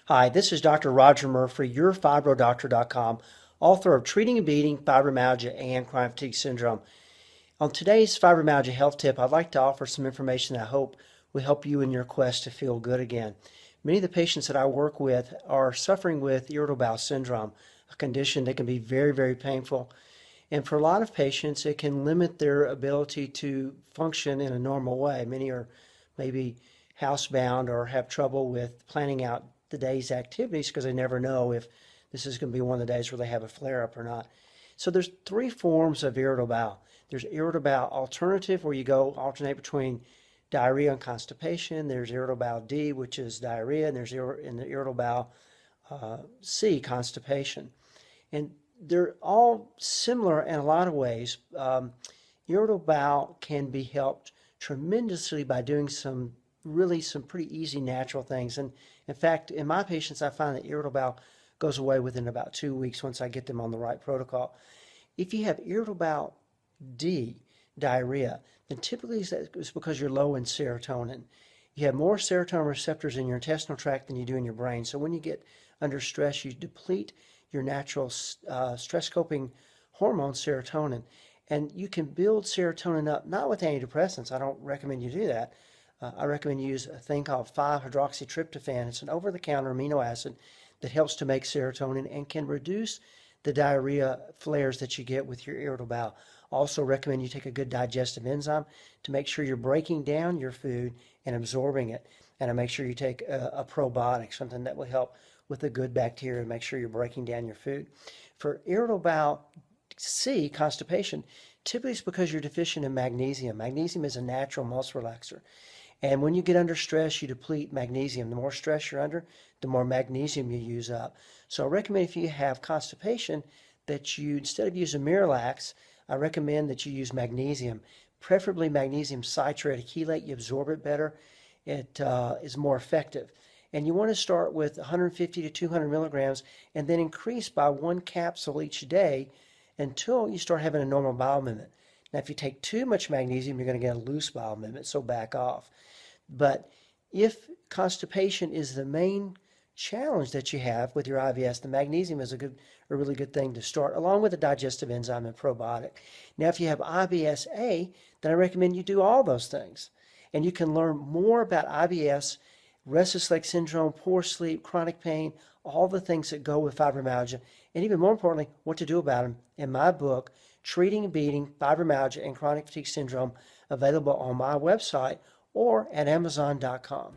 Hi, this is Dr. Rodger Murphree, your FibroDoctor.com, author of Treating and Beating Fibromyalgia and Chronic Fatigue Syndrome. On today's fibromyalgia health tip, I'd like to offer some information that I hope will help you in your quest to feel good again. Many of the patients that I work with are suffering with irritable bowel syndrome, a condition that can be very, very painful. And for a lot of patients, it can limit their ability to function in a normal way. Many are maybe housebound or have trouble with planning out the day's activities because they never know if this is going to be one of the days where they have a flare-up or not. So there's three forms of irritable bowel. There's irritable bowel alternative, where you go alternate between diarrhea and constipation. There's irritable bowel D, which is diarrhea, and there's in the irritable bowel C, constipation. And they're all similar in a lot of ways. Irritable bowel can be helped tremendously by doing some pretty easy natural things. And in fact, in my patients, I find that irritable bowel goes away within about 2 weeks once I get them on the right protocol. If you have irritable bowel D, diarrhea, then typically it's because you're low in serotonin. You have more serotonin receptors in your intestinal tract than you do in your brain. So when you get under stress, you deplete your natural stress coping hormone, serotonin. And you can build serotonin up, not with antidepressants. I don't recommend you do that. I recommend you use a thing called 5-hydroxytryptophan. It's an over-the-counter amino acid that helps to make serotonin and can reduce the diarrhea flares that you get with your irritable bowel. Also recommend you take a good digestive enzyme to make sure you're breaking down your food and absorbing it. And to make sure you take a probiotic, something that will help with the good bacteria and make sure you're breaking down your food. For irritable bowel C, constipation, typically it's because you're deficient in magnesium. Magnesium is a natural muscle relaxer. And when you get under stress, you deplete magnesium. The more stress you're under, the more magnesium you use up. So I recommend if you have constipation that you, instead of using Miralax, I recommend that you use magnesium, preferably magnesium citrate, a chelate. You absorb it better. It is more effective. And you want to start with 150 to 200 milligrams and then increase by 1 capsule each day until you start having a normal bowel movement. Now, if you take too much magnesium, you're going to get a loose bowel movement, so back off. But if constipation is the main challenge that you have with your IBS, the magnesium is a really good thing to start, along with a digestive enzyme and probiotic. Now, if you have IBS-A, then I recommend you do all those things. And you can learn more about IBS, restless leg syndrome, poor sleep, chronic pain, all the things that go with fibromyalgia, and even more importantly, what to do about them in my book, Treating and Beating Fibromyalgia and Chronic Fatigue Syndrome, available on my website or at Amazon.com.